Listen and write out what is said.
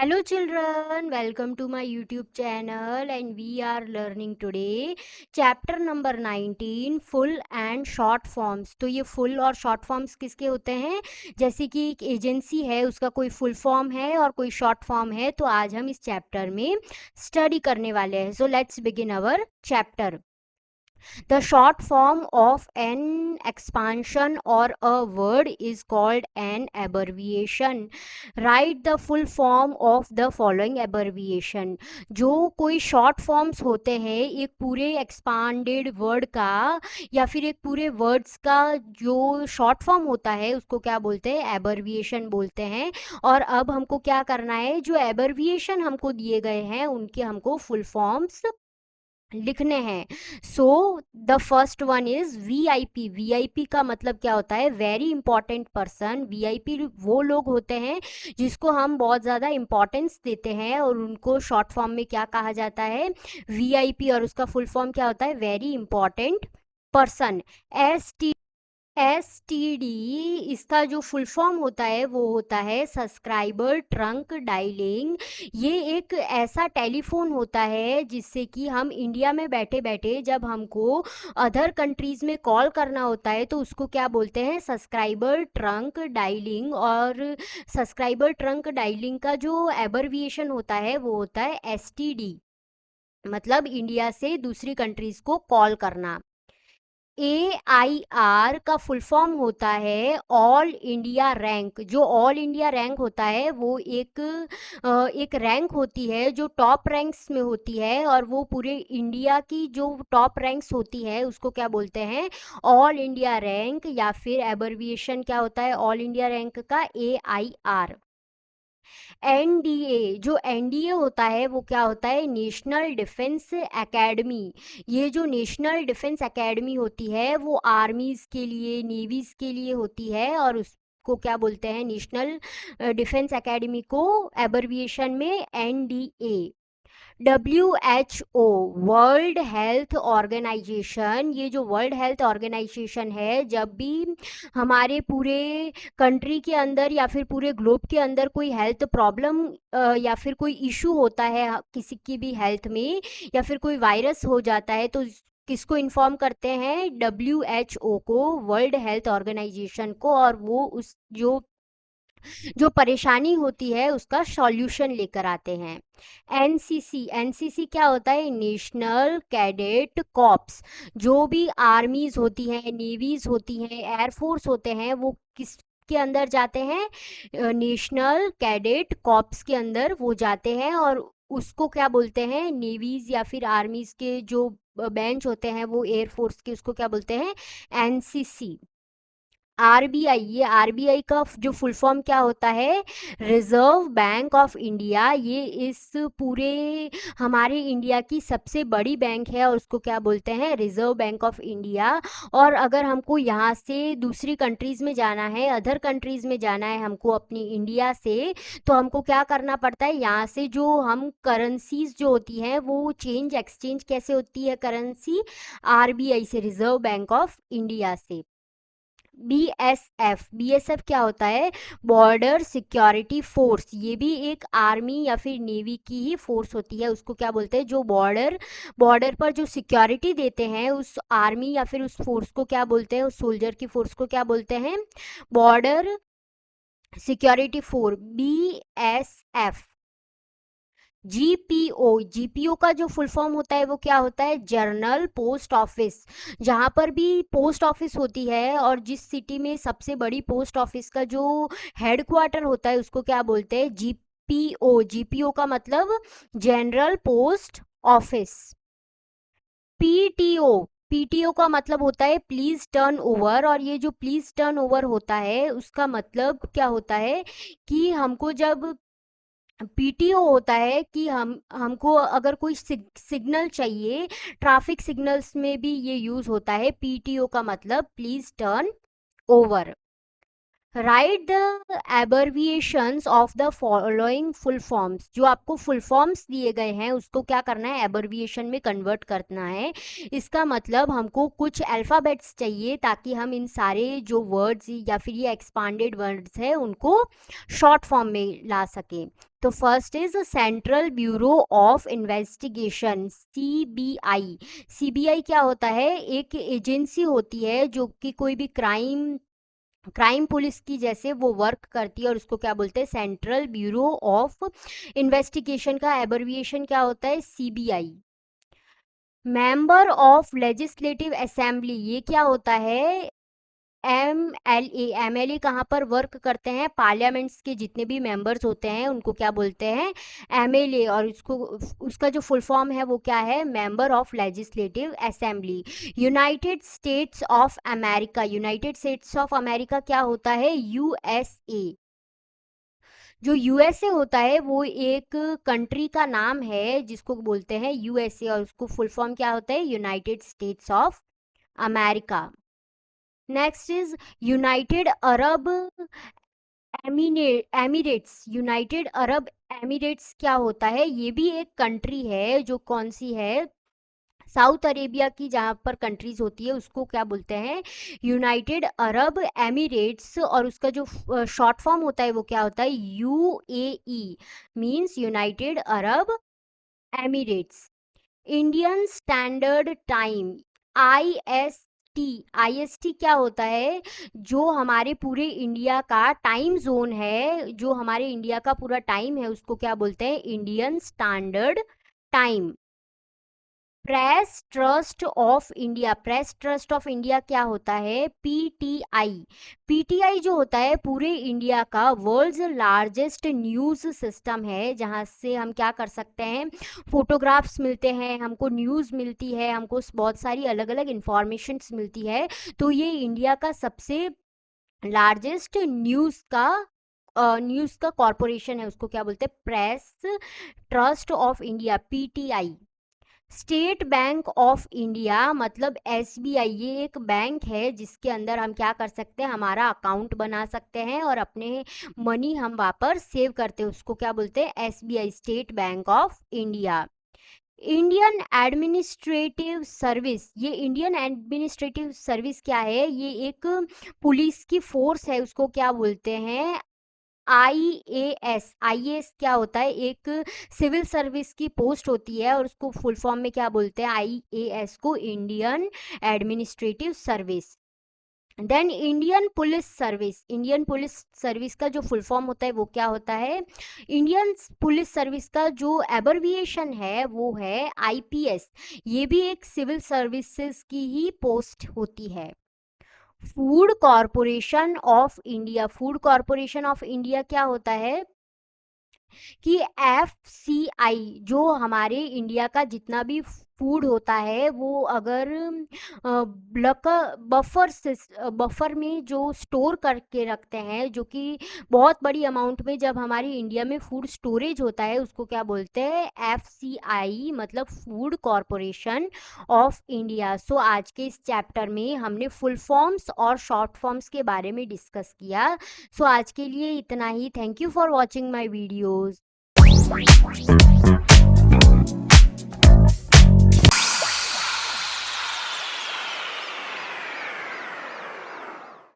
Hello children, welcome to my YouTube channel and we are learning today chapter number 19 full and short forms। तो ये full और short forms किसके होते हैं? जैसे कि एक एजेंसी है उसका कोई full form है और कोई short form है, तो आज हम इस chapter में study करने वाले हैं। So let's begin our chapter. The short form of an expansion or a word is called an abbreviation. Write the full form of the following abbreviation. जो कोई short forms होते हैं एक पूरे expanded word का या फिर एक पूरे words का जो short form होता है उसको क्या बोलते हैं? abbreviation बोलते हैं। और अब हमको क्या करना है, जो abbreviation हमको दिए गए हैं उनके हमको full forms लिखने हैं। So the first one is VIP. VIP का मतलब क्या होता है? Very important person. वीआईपी वो लोग होते हैं जिसको हम बहुत ज़्यादा इंपॉर्टेंस देते हैं और उनको शॉर्ट फॉर्म में क्या कहा जाता है? वीआईपी। और उसका फुल फॉर्म क्या होता है? Very important person. एसटीडी इसका जो फुल फॉर्म होता है वो होता है सब्सक्राइबर ट्रंक डायलिंग। ये एक ऐसा टेलीफोन होता है जिससे कि हम इंडिया में बैठे बैठे जब हमको अदर कंट्रीज में कॉल करना होता है तो उसको क्या बोलते हैं? Subscriber trunk dialling. और सब्सक्राइबर ट्रंक डायलिंग का जो एब्रिविएशन होता है वो होता है एसटीडी, मतलब इंडिया से दूसरी कंट्रीज को कॉल करना। AIR का फुल फॉर्म होता है ऑल इंडिया रैंक। जो ऑल इंडिया रैंक होता है वो एक रैंक होती है जो टॉप रैंक्स में होती है, और वो पूरे इंडिया की जो टॉप रैंक्स होती है उसको क्या बोलते हैं? All India rank. या फिर एब्रिविएशन क्या होता है ऑल इंडिया रैंक का? AIR। एनडीए, जो एनडीए होता है वो क्या होता है? National Defence academy. ये जो नेशनल डिफेंस एकेडमी होती है वो आर्मीज के लिए, नेवीज के लिए होती है, और उसको क्या बोलते हैं? नेशनल डिफेंस एकेडमी को एब्रिविएशन में NDA. WHO World Health Organization. ये जो वर्ल्ड हेल्थ ऑर्गेनाइजेशन है, जब भी हमारे पूरे कंट्री के अंदर या फिर पूरे ग्लोब के अंदर कोई हेल्थ प्रॉब्लम या फिर कोई इशू होता है किसी की भी हेल्थ में, या फिर कोई वायरस हो जाता है, तो किसको इन्फॉर्म करते हैं? WHO को, वर्ल्ड हेल्थ ऑर्गेनाइजेशन को। और वो उस जो जो परेशानी होती है उसका सॉल्यूशन लेकर आते हैं। एनसीसी, एनसीसी क्या होता है? National cadet corps. जो भी आर्मीज होती हैं, नेवीज होती हैं, एयरफोर्स होते हैं, वो किस के अंदर जाते हैं? नेशनल कैडेट कॉर्प्स के अंदर वो जाते हैं। और उसको क्या बोलते हैं? नेवीज या फिर आर्मीज के जो बेंच होते हैं वो एयरफोर्स के, उसको क्या बोलते हैं? एनसीसी। आरबीआई, ये आरबीआई का जो फुल फॉर्म क्या होता है? Reserve bank of India. ये इस पूरे हमारे इंडिया की सबसे बड़ी बैंक है और उसको क्या बोलते हैं? Reserve bank of India. और अगर हमको यहाँ से दूसरी कंट्रीज में जाना है, अदर कंट्रीज में जाना है हमको अपनी इंडिया से, तो हमको क्या करना पड़ता है? यहाँ से जो हम करेंसीज जो होती हैं वो चेंज एक्सचेंज कैसे होती है करेंसी? आरबीआई से, रिजर्व बैंक ऑफ इंडिया से। बीएसएफ, बीएसएफ क्या होता है? Border security force. ये भी एक आर्मी या फिर नेवी की ही फोर्स होती है। उसको क्या बोलते हैं? जो बॉर्डर पर जो सिक्योरिटी देते हैं उस आर्मी या फिर उस फोर्स को क्या बोलते हैं? उस सोल्जर की फोर्स को क्या बोलते हैं? Border security force, BSF। GPO, GPO का जो फुल फॉर्म होता है वो क्या होता है? Journal post office. जहाँ पर भी पोस्ट ऑफिस होती है और जिस सिटी में सबसे बड़ी पोस्ट ऑफिस का जो हेड क्वार्टर होता है उसको क्या बोलते हैं? जीपीओ। जीपीओ का मतलब general post office. PTO, PTO का मतलब होता है प्लीज टर्न ओवर। और ये जो प्लीज टर्न ओवर होता है उसका मतलब क्या होता है? कि हमको जब पीटीओ होता है कि हमको अगर कोई सिग्नल चाहिए, ट्रैफिक सिग्नल्स में भी ये यूज होता है। पीटीओ का मतलब please turn over. Write the abbreviations of the following full forms. जो आपको फुल फॉर्म्स दिए गए हैं उसको क्या करना है? एबरविएशन में कन्वर्ट करना है। इसका मतलब हमको कुछ अल्फ़ाबेट्स चाहिए ताकि हम इन सारे जो वर्ड्स या फिर ये एक्सपांडेड वर्ड्स है उनको शॉर्ट फॉर्म में ला सकें। तो first is central bureau of investigation, CBI. CBI क्या होता है? एक एजेंसी होती है जो कि कोई भी क्राइम पुलिस की जैसे वो वर्क करती है, और उसको क्या बोलते हैं? सेंट्रल ब्यूरो ऑफ इन्वेस्टिगेशन का एब्रिविएशन क्या होता है? CBI. Member of legislative assembly, ये क्या होता है? एमएलए कहाँ पर वर्क करते हैं? पार्लियामेंट्स के जितने भी मेंबर्स होते हैं उनको क्या बोलते हैं? एमएलए। और उसको उसका जो फुल फॉर्म है वो क्या है? Member of legislative assembly. United states of America, United states of America क्या होता है? यूएसए। जो यूएसए होता है वो एक कंट्री का नाम है जिसको बोलते हैं यूएसए, और उसको फुल फॉर्म क्या होता है? United states of America. Next is United Arab Emirates. United Arab Emirates क्या होता है? ये भी एक कंट्री है जो कौन सी है? साउथ अरेबिया की जहाँ पर कंट्रीज होती है उसको क्या बोलते हैं? United Arab Emirates. और उसका जो शॉर्ट फॉर्म होता है वो क्या होता है? UAE, means United Arab Emirates. Indian standard time, IST क्या होता है? जो हमारे पूरे इंडिया का टाइम जोन है, जो हमारे इंडिया का पूरा टाइम है उसको क्या बोलते हैं? Indian standard time. Press trust of India, press trust of India क्या होता है? पीटीआई। पीटीआई जो होता है पूरे इंडिया का वर्ल्ड्स लार्जेस्ट न्यूज़ सिस्टम है, जहाँ से हम क्या कर सकते हैं? फोटोग्राफ्स मिलते हैं हमको, न्यूज़ मिलती है हमको, बहुत सारी अलग अलग इंफॉर्मेशंस मिलती है। तो ये इंडिया का सबसे लार्जेस्ट न्यूज़ का कॉरपोरेशन है, उसको क्या बोलते हैं? Press trust of India, PTI. State bank of India मतलब एसबीआई, ये एक बैंक है जिसके अंदर हम क्या कर सकते हैं? हमारा अकाउंट बना सकते हैं और अपने मनी हम वहाँ पर सेव करते हैं, उसको क्या बोलते हैं? SBI, state bank of India. Indian Administrative service, ये इंडियन एडमिनिस्ट्रेटिव सर्विस क्या है? ये एक पुलिस की फोर्स है, उसको क्या बोलते हैं? आईएएस। आईएएस क्या होता है? एक सिविल सर्विस की पोस्ट होती है, और उसको फुल फॉर्म में क्या बोलते हैं? आईएएस को Indian Administrative Service. Then Indian Police Service, Indian Police Service का जो फुल फॉर्म होता है वो क्या होता है? इंडियन पुलिस सर्विस का जो एब्रिविएशन है वो है आईपीएस। ये भी एक सिविल सर्विसेज की ही पोस्ट होती है। Food corporation of India, food corporation of India क्या होता है? कि एफसीआई जो हमारे इंडिया का जितना भी फूड होता है वो अगर बफर में जो स्टोर करके रखते हैं, जो कि बहुत बड़ी अमाउंट में जब हमारी इंडिया में फूड स्टोरेज होता है उसको क्या बोलते हैं? एफसीआई मतलब फूड कॉरपोरेशन ऑफ इंडिया। सो आज के इस चैप्टर में हमने फुल फॉर्म्स और शॉर्ट फॉर्म्स के बारे में डिस्कस किया। सो आज के लिए इतना ही। Thank you for watching my videos.